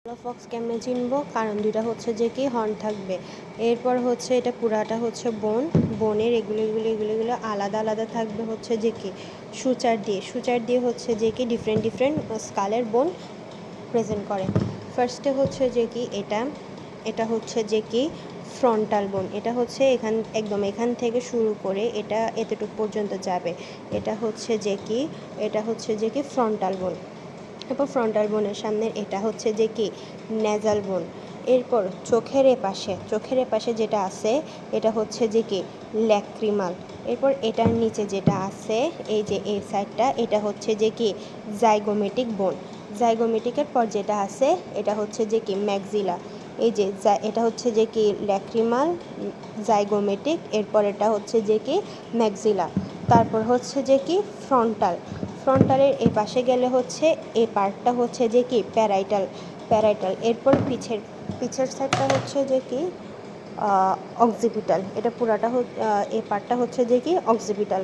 Fox কেমনে চিনবো? কারণ দুইটা হচ্ছে যে কি হর্ন থাকবে। এরপর হচ্ছে এটা পুরাটা হচ্ছে বোনের এগুলো আলাদা আলাদা থাকবে হচ্ছে যে কি সূচার দিয়ে হচ্ছে যে কি ডিফারেন্ট স্কালের বোন প্রেজেন্ট করে। ফার্স্টে হচ্ছে যে কি এটা হচ্ছে যে কি ফ্রন্টাল বোন। এটা হচ্ছে এখান থেকে শুরু করে এটা এতটুকু পর্যন্ত যাবে। এটা হচ্ছে যে কি ফ্রন্টাল বোন। এরপর ফ্রন্টাল বোনের সামনে এটা হচ্ছে যে কি নেজাল বোন। এরপর চোখের এপাশে যেটা আছে এটা হচ্ছে যে কি ল্যাক্রিমাল। এরপর এটার নিচে যেটা আছে এই যে এই সাইডটা এটা হচ্ছে যে কি জাইগোমেটিক বোন। জাইগোমেটিকের পর যেটা আছে এটা হচ্ছে যে কি ম্যাক্সিলা। এই যে এটা হচ্ছে যে কি ল্যাক্রিমাল, জাইগোমেটিক, এরপর এটা হচ্ছে যে কি ম্যাক্সিলা। তারপর হচ্ছে যে কি ফ্রন্টালের এই পাশে গেলে হচ্ছে এই পার্টটা হচ্ছে যে কি প্যারাইটাল। এরপর পিছের সাইডটা হচ্ছে যে কি অক্সিপিটাল। এটা পুরাটা এই পার্টটা হচ্ছে যে কি অক্সিপিটাল।